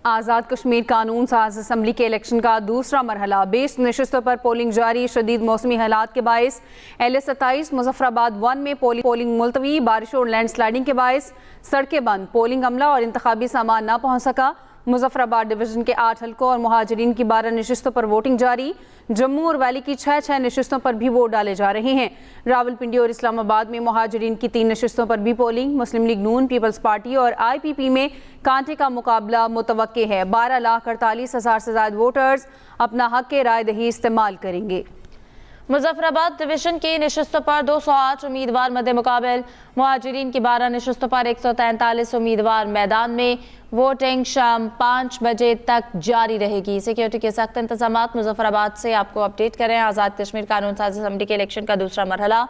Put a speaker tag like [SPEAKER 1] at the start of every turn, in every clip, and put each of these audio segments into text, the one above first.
[SPEAKER 1] आज़ाद कश्मीर कानून साज असम्बली के इलेक्शन का दूसरा मरहला 20 नशिस्तों पर पोलिंग जारी। शदीद मौसमी हालात के बायस LA-27 मुजफ्फराबाद 1 में पोलिंग मुलतवी। बारिशों और लैंड स्लाइडिंग के बायस सड़कें बंद। पोलिंग अमला और इंतखाबी सामान न पहुँच सका। मुजफ्फराबाद डिवीजन के 8 हल्कों और मुहाजिरीन की 12 नशिस्तों पर वोटिंग जारी। जम्मू और वैली की 6 नशिस्तों पर भी वोट डाले जा रहे हैं। रावलपिंडी और इस्लामाबाद में मुहाजिरीन की 3 नशिस्तों पर भी पोलिंग। मुस्लिम लीग नून, पीपल्स पार्टी और IPP में कांटे का मुकाबला मुतवक्के है। 12,48,000 से ज्यादा वोटर्स अपना हक राय दही इस्तेमाल करेंगे।
[SPEAKER 2] मुजफ्फराबाद डिवीजन की नशिस्तों पर 208 उम्मीदवार मद्दे मुकाबल। मुहाजिरीन की 12 नशिस्तों पर 143 उम्मीदवार मैदान में। वोटिंग शाम 5 बजे तक जारी रहेगी। सिक्योरिटी के सख्त इंतजाम। मुजफ्फराबाद से आपको अपडेट करें। आज़ाद कश्मीर कानून साज असम्बली के इलेक्शन का दूसरा मरहला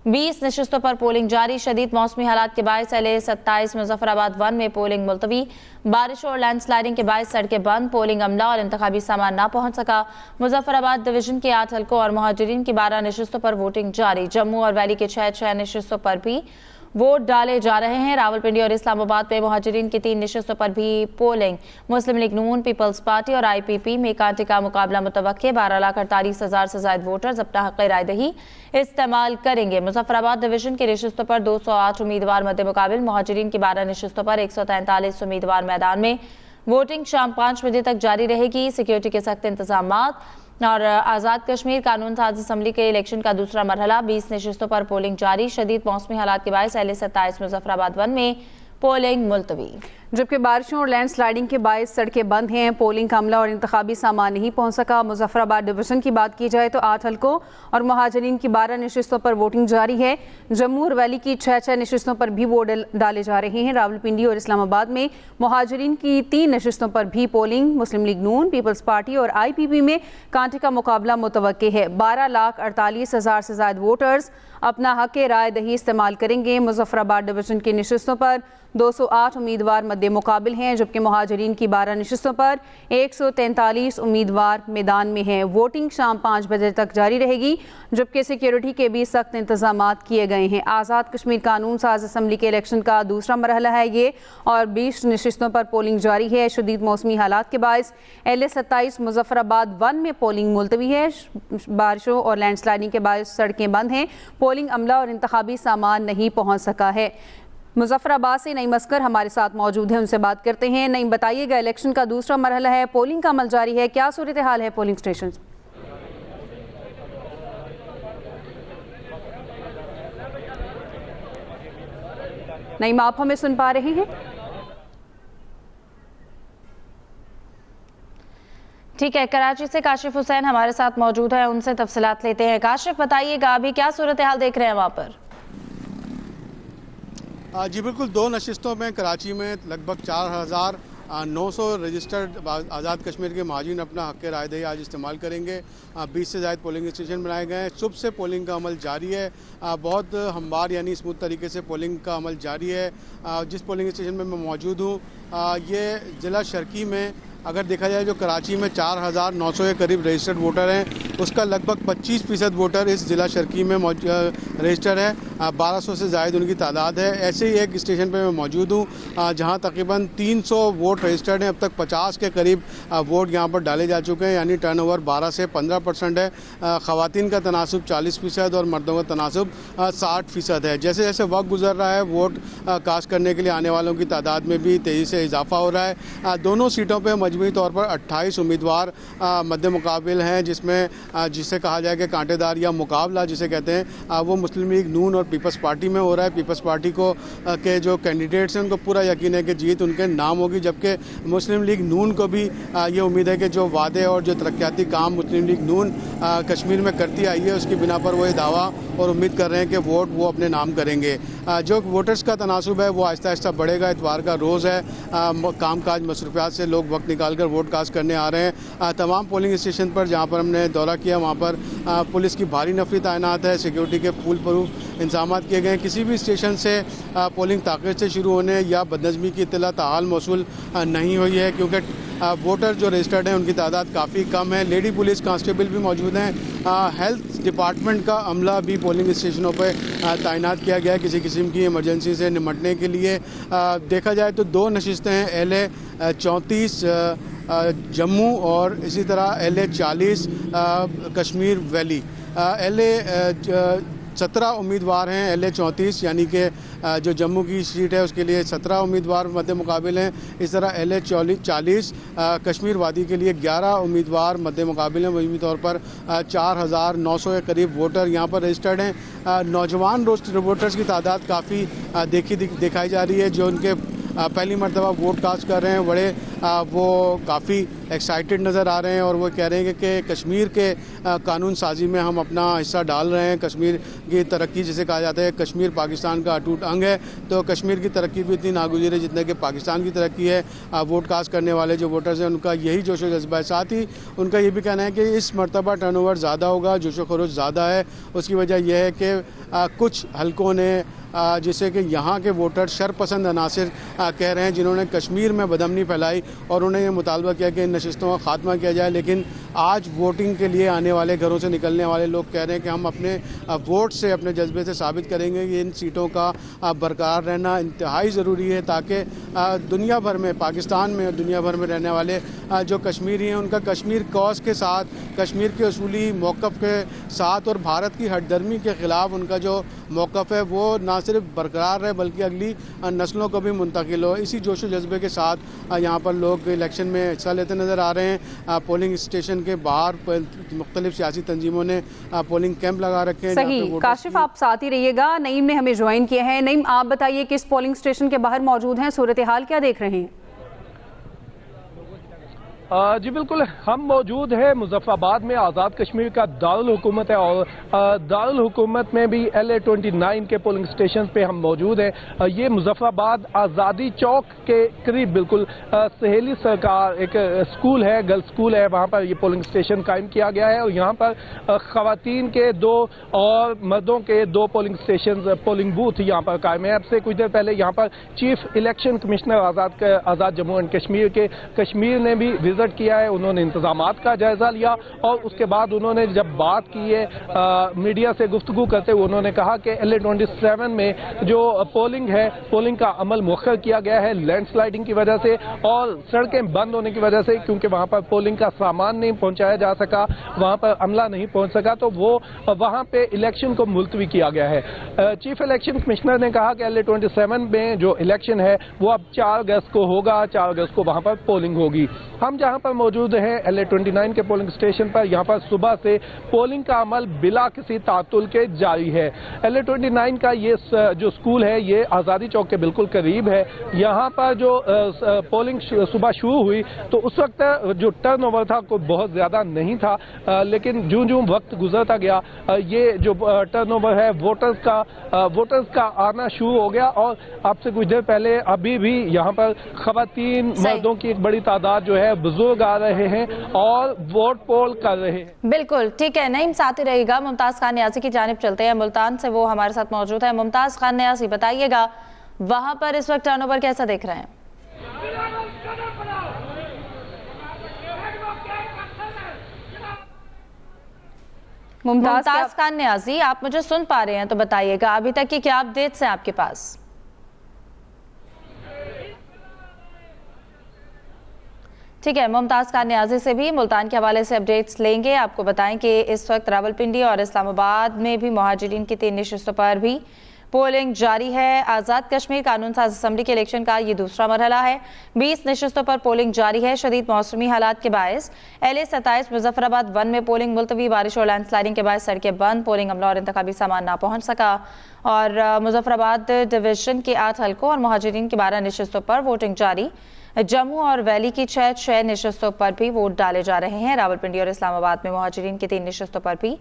[SPEAKER 2] 20 नशिस्तों पर पोलिंग जारी। शदीद मौसमी हालात के बायस LA-27 मुजफ्फराबाद 1 में पोलिंग मुलतवी। बारिश और लैंड स्लाइडिंग के बायस सड़कें बंद। पोलिंग अमला और इंतखाबी सामान ना पहुंच सका। मुजफ्फराबाद डिवीजन के 8 हल्कों और मुहाजिरीन की 12 नशिस्तों पर वोटिंग जारी। जम्मू और वैली के 6 नशिस्तों पर भी वोट डाले जा रहे हैं। रावलपिंडी और इस्लामाबाद में मुहाजिरीन की 3 नशिस्तों पर भी पोलिंग। मुस्लिम लीग नून, पीपल्स पार्टी और IPP में कांटे का मुकाबला मुतवक्के। 12,48,000 से ज्यादा वोटर्स अपना हक राय दही इस्तेमाल करेंगे। मुजफ्फराबाद डिवीजन की नशिस्तों पर 208 उम्मीदवार मद्दे मुकाबल। मुहाजिरीन की 12 नशिस्तों पर 143 उम्मीदवार मैदान में। वोटिंग शाम 5 बजे तक जारी रहेगी। सिक्योरिटी के सख्त इंतजाम। और आज़ाद कश्मीर कानून साज असम्बली के इलेक्शन का दूसरा मरहला 20 नशिस्तों पर पोलिंग जारी। शदीद मौसमी हालात के बायस LA-27 मुजफ्फराबाद 1 में पोलिंग मुलतवी।
[SPEAKER 1] जबकि बारिशों और लैंड स्लाइडिंग के बायस सड़कें बंद हैं। पोलिंग का अमला और इंतखाबी सामान नहीं पहुंच सका। मुजफ्फराबाद डिवीजन की बात की जाए तो 8 हल्कों और मुहाजिरीन की 12 नशिस्तों पर वोटिंग जारी है। जम्मू और वैली की 6 नशिस्तों पर भी वोट डाले जा रहे हैं। रावलपिंडी और इस्लामाबाद में मुहाजिरीन की 3 नशिस्तों पर भी पोलिंग। मुस्लिम लीग नून, पीपल्स पार्टी और IPP में कांटे का मुकाबला मुतवक्के है। 12,48,000 से ज्यादा वोटर्स अपना हक राय दही इस्तेमाल करेंगे। मुजफ्फराबाद डिवीजन की नशिस्तों पर 208 उम्मीदवार मद्दे मुकाबिल हैं, जबकि मुहाजिरीन की 12 नशिस्तों पर 143 उम्मीदवार मैदान में हैं। वोटिंग शाम 5 बजे तक जारी रहेगी, जबकि सिक्योरिटी के भी सख्त इंतजाम किए गए हैं। आज़ाद कश्मीर कानून साज असम्बली के इलेक्शन का दूसरा मरहला है ये, और 20 नशिस्तों पर पोलिंग जारी है। शदीद मौसमी हालात के बायस LA-27 मुजफ्फराबाद 1 में पोलिंग मुलतवी है। बारिशों और लैंड स्लाइडिंग के बायस सड़कें बंद हैं। पोलिंग अमला और इंतखाबी सामान नहीं पहुँच सका है। मुजफ्फराबाद से नईम अस्कर हमारे साथ मौजूद हैं, उनसे बात करते हैं। नईम, बताइएगा, इलेक्शन का दूसरा मरहला है, पोलिंग का अमल जारी है, क्या सूरत हाल है पोलिंग स्टेशन? नईम, आप हमें सुन पा रहे हैं?
[SPEAKER 2] ठीक है, कराची से काशिफ हुसैन हमारे साथ मौजूद है, उनसे तफसीलात लेते हैं। काशिफ, बताइएगा अभी क्या सूरत हाल देख रहे हैं वहाँ पर?
[SPEAKER 3] जी बिल्कुल, 2 नशिस्तों में कराची में लगभग 4,900 रजिस्टर्ड आज़ाद कश्मीर के महाजिन अपना हक़ राय दही आज इस्तेमाल करेंगे। 20 से ज़ायद पोलिंग स्टेशन बनाए गए हैं। सुबह से पोलिंग का अमल जारी है। बहुत हमवार यानी स्मूथ तरीके से पोलिंग का अमल जारी है। जिस पोलिंग स्टेशन में मैं मौजूद हूँ, ये ज़िला शर्की में अगर देखा जाए, जो कराची में 4,900 के करीब रजिस्टर्ड वोटर हैं, उसका लगभग 25% वोटर इस ज़िला शर्की में रजिस्टर्ड है। 1200 से ज़ायद उनकी तादाद है। ऐसे ही एक स्टेशन पे मैं मौजूद हूँ जहाँ तकरीबन 300 वोट रजिस्टर्ड हैं। अब तक 50 के करीब वोट यहाँ पर डाले जा चुके हैं, यानी टर्नओवर 12 से 15% है। ख़वातीन का तनासुब 40% और मर्दों का तनासुब 60% है। जैसे जैसे वक्त गुजर रहा है, वोट कास्ट करने के लिए आने वालों की तादाद में भी तेज़ी से इजाफा हो रहा है। दोनों सीटों पर मजमूई तौर पर 28 उम्मीदवार मद्दे मुकाबिल हैं, जिसे कहा जाए कि कांटेदार या मुकाबला जिसे कहते हैं, वो मुस्लिम लीग नून और पीपल्स पार्टी में हो रहा है। पीपल्स पार्टी को के जो कैंडिडेट्स हैं उनको पूरा यकीन है कि जीत उनके नाम होगी, जबकि मुस्लिम लीग नून को भी ये उम्मीद है कि जो वादे और जो तरक्याती काम मुस्लिम लीग नून कश्मीर में करती आई है, उसकी बिना पर वो ये दावा और उम्मीद कर रहे हैं कि वोट वो अपने नाम करेंगे। जो वोटर्स का तनासुब है वो आहिस्ता आहिस्ता बढ़ेगा। इतवार का रोज़ है, काम काज मसरूफियात से लोग वक्त निकाल कर वोट कास्ट करने आ रहे हैं। तमाम पोलिंग स्टेशन पर जहाँ पर हमने दौरा किया, वहाँ पर पुलिस की भारी नफरी तैनात है। सिक्योरिटी के फुल प्रूफ इंतजाम किए गए हैं। किसी भी स्टेशन से पोलिंग ताख़ीर से शुरू होने या बदनज़मी की इत्तला ताहाल मौसूल नहीं हुई है, क्योंकि वोटर जो रजिस्टर्ड हैं उनकी तादाद काफ़ी कम है। लेडी पुलिस कांस्टेबल भी मौजूद हैं। हेल्थ डिपार्टमेंट का अमला भी पोलिंग स्टेशनों पर तैनात किया गया है किसी किस्म की इमरजेंसी से निपटने के लिए। देखा जाए तो 2 नशिस्तें हैं, LA 34 जम्मू और इसी तरह LA 40 कश्मीर वैली। LA 17 उम्मीदवार हैं, LA 34 यानी कि जो जम्मू की सीट है उसके लिए 17 उम्मीदवार मध्य मुकाबिल हैं। इस तरह LA 40 कश्मीर वादी के लिए 11 उम्मीदवार मध्य मुकाबिल हैं। मजमूई तौर पर 4,900 के करीब वोटर यहाँ पर रजिस्टर्ड हैं। नौजवान वोटर्स की तादाद काफ़ी दिखाई जा रही है। जो उनके पहली मरतबा वोट कास्ट कर रहे हैं, बड़े वो काफ़ी एक्साइटेड नज़र आ रहे हैं और वो कह रहे हैं कि कश्मीर के कानून साजी में हम अपना हिस्सा डाल रहे हैं। कश्मीर की तरक्की जिसे कहा जाता है, कश्मीर पाकिस्तान का अटूट अंग है, तो कश्मीर की तरक्की भी इतनी नागुज़ीर है जितने कि पाकिस्तान की तरक्की है। वोट कास्ट करने वाले जो वोटर्स हैं उनका यही जोश व जज्बा है। साथ ही उनका ये भी कहना है कि इस मरतबा टर्नओवर ज़्यादा होगा, जोश व खरोश ज़्यादा है। उसकी वजह यह है कि कुछ हलकों ने जिसे कि यहाँ के वोटर शरपसंद अनासिर कह रहे हैं, जिन्होंने कश्मीर में बदअमनी फैलाई और उन्हें ये मुतालबा किया कि इन नशिस्तों का खात्मा किया जाए। लेकिन आज वोटिंग के लिए आने वाले, घरों से निकलने वाले लोग कह रहे हैं कि हम अपने वोट से, अपने जज्बे से साबित करेंगे कि इन सीटों का बरकरार रहना इंतहाई ज़रूरी है, ताकि दुनिया भर में, पाकिस्तान में और दुनिया भर में रहने वाले जो कश्मीरी हैं उनका कश्मीर कॉज के साथ, कश्मीर के असूली मौक़िफ़ के साथ और भारत की हटदर्मी के ख़िलाफ़ उनका जो मौक़िफ़ है वो ना सिर्फ बरकरार रहे बल्कि अगली नस्लों को भी मुंतकिल हो। इसी जोश व जज्बे के साथ यहाँ पर लोग इलेक्शन में हिस्सा लेते नज़र आ रहे हैं। पोलिंग स्टेशन के बाहर मुख्तलिफ सियासी तंजीमों ने पोलिंग कैंप लगा रखे हैं।
[SPEAKER 1] सही, काशिफ आप साथ ही रहिएगा। नईम ने हमें ज्वाइन किया है। नईम, आप बताइए किस पोलिंग स्टेशन के बाहर मौजूद हैं, सूरत हाल क्या देख रहे हैं?
[SPEAKER 4] जी बिल्कुल, हम मौजूद है मुजफ्फराबाद में। आज़ाद कश्मीर का दारुल हुकूमत है और दारुल हुकूमत में भी LA 29 के पोलिंग स्टेशन पे हम मौजूद हैं। ये मुजफ्फराबाद आज़ादी चौक के करीब बिल्कुल सहेली सरकार एक स्कूल है, गर्ल्स स्कूल है, वहाँ पर ये पोलिंग स्टेशन कायम किया गया है और यहाँ पर ख़वातीन के 2 और मर्दों के 2 पोलिंग स्टेशन, पोलिंग बूथ यहाँ पर कायम है। अब से कुछ देर पहले यहाँ पर chief election commissioner Azad Jammu and Kashmir ने भी विजिट किया है। उन्होंने इंतजामात का जायजा लिया और उसके बाद उन्होंने जब बात की है मीडिया से गुफ्तगू करते हुए उन्होंने कहा कि LA 27 में जो पोलिंग है, पोलिंग का अमल मुअख्खर किया गया है लैंडस्लाइडिंग की वजह से और सड़कें बंद होने की वजह से, क्योंकि वहां पर पोलिंग का सामान नहीं पहुंचाया जा सका, वहां पर अमला नहीं पहुंच सका, तो वो वहां पे इलेक्शन को मुलतवी किया गया है। चीफ इलेक्शन कमिश्नर ने कहा कि LA 27 में जो इलेक्शन है वो अब 4 अगस्त को होगा, 4 अगस्त को वहां पर पोलिंग होगी। हम जहां पर मौजूद हैं LA 29 के पोलिंग स्टेशन पर, यहाँ पर सुबह से पोलिंग का अमल बिला किसी तातुल के जारी है। LA 29 का ये जो स्कूल है ये आज़ादी चौक के बिल्कुल करीब है। यहाँ पर जो पोलिंग सुबह शुरू हुई तो उस वक्त जो टर्नओवर था कोई बहुत ज़्यादा नहीं था, लेकिन जूं जूं वक्त गुजरता गया ये जो टर्नओवर है वोटर्स का आना शुरू हो गया और आपसे कुछ देर पहले अभी भी यहाँ पर ख़वातीन, मर्दों की एक बड़ी तादाद जो है, बुजुर्ग आ रहे हैं और वोट पोल कर रहे हैं।
[SPEAKER 2] बिल्कुल ठीक है, नईम साथ ही रहेगा। मुमताज खान न्याजी की जानिब चलते हैं, मुल्तान से वो हमारे साथ मौजूद है। मुमताज खान न्याजी, बताइएगा वहां पर इस वक्त टर्नओवर कैसा देख रहे हैं? मुमताज खान न्याजी, आप मुझे सुन पा रहे हैं तो बताइएगा अभी तक की क्या अपडेट्स हैं आपके पास? ठीक है, मुमताज खान न्याजी से भी मुल्तान के हवाले से अपडेट्स लेंगे। आपको बताएं कि इस वक्त रावलपिंडी और इस्लामाबाद में भी मुहाजिरीन की 3 नशिस्तों पर भी पोलिंग जारी है। आज़ाद कश्मीर कानून साज असम्बली के इलेक्शन का ये दूसरा मरहला है। 20 नशिस्तों पर पोलिंग जारी है। शदीद मौसमी हालात के बायस LA 27 मुजफ्फराबाद 1 में पोलिंग मुलतवी, बारिश और लैंडस्लाइडिंग के बायस सड़कें बंद, पोलिंग अमला और इंतखाबी सामान ना पहुंच सका। और मुजफ्फराबाद डिवीजन के 8 हलकों और मुहाजिरीन की 12 नशिस्तों पर वोटिंग जारी। जम्मू और वैली की 6 नशिस्तों पर भी वोट डाले जा रहे हैं। रावलपिंडी और इस्लामाबाद में मुहाजिरीन की 3 नशिस्तों पर भी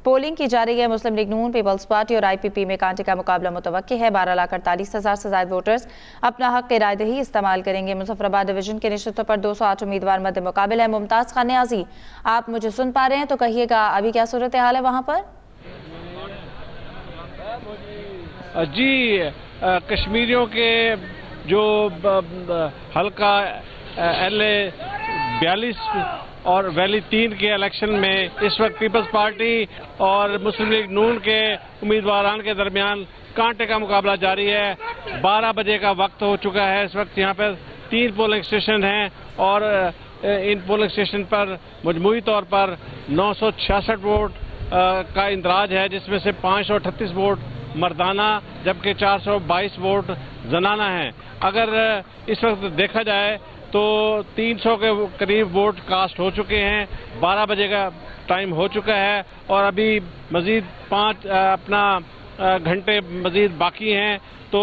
[SPEAKER 2] पोलिंग की जा रही है। मुस्लिम लीग नून, पीपल्स पार्टी और IPP में कांटे का मुकाबला मुतवक्की है। 12,48,000 से ज्यादा वोटर्स अपना हक रायदही इस्तेमाल करेंगे। मुजफ्फराबाद डिवीजन के नशिस्तों पर 208 उम्मीदवार मध्य मुकाबिल है। मुमताज खान न्याजी, आप मुझे सुन पा रहे हैं तो कहिएगा अभी क्या सूरत हाल है वहां पर?
[SPEAKER 4] जी, कश्मीरियों के जो हल्का LA
[SPEAKER 5] 42 और वैली 3 के इलेक्शन में इस वक्त पीपल्स पार्टी और मुस्लिम लीग नून के उम्मीदवारान के दरमियान कांटे का मुकाबला जारी है। 12 बजे का वक्त हो चुका है। इस वक्त यहाँ पर 3 पोलिंग स्टेशन हैं और इन पोलिंग स्टेशन पर मजमूई तौर पर 966 वोट का इंदराज है, जिसमें से 538 वोट मर्दाना जबकि 422 वोट जनाना है। अगर इस वक्त देखा जाए तो 300 के करीब वोट कास्ट हो चुके हैं। 12 बजे का टाइम हो चुका है और अभी मजीद 5 घंटे मजीद बाकी हैं। तो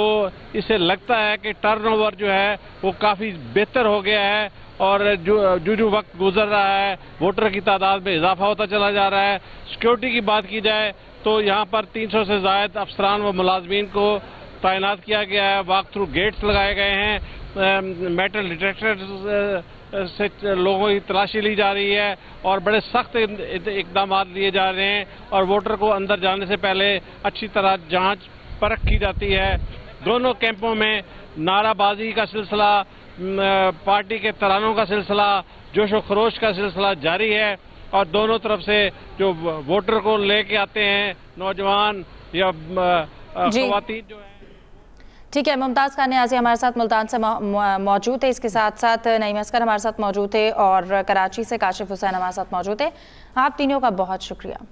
[SPEAKER 5] इससे लगता है कि टर्नओवर जो है वो काफ़ी बेहतर हो गया है और जो वक्त गुजर रहा है वोटर की तादाद में इजाफा होता चला जा रहा है। सिक्योरिटी की बात की जाए तो यहाँ पर 300 से ज़ायद अफसरान व मुलाजमीन को तैनात किया गया है। वॉक थ्रू गेट्स लगाए गए हैं। मेटल डिटेक्टर से लोगों की तलाशी ली जा रही है और बड़े सख्त इकदाम लिए जा रहे हैं और वोटर को अंदर जाने से पहले अच्छी तरह जांच परख की जाती है। दोनों कैंपों में नाराबाजी का सिलसिला, पार्टी के तरानों का सिलसिला, जोश व खरोश का सिलसिला जारी है और दोनों तरफ से जो वोटर को लेके आते हैं, नौजवान या ख़वातीन जो है।
[SPEAKER 2] ठीक है, मुमताज़ खान न्याज़ी हमारे साथ मुल्तान से मौजूद है। इसके साथ साथ नईम असगर हमारे साथ मौजूद है और कराची से काशिफ हुसैन हमारे साथ मौजूद है। आप तीनों का बहुत शुक्रिया।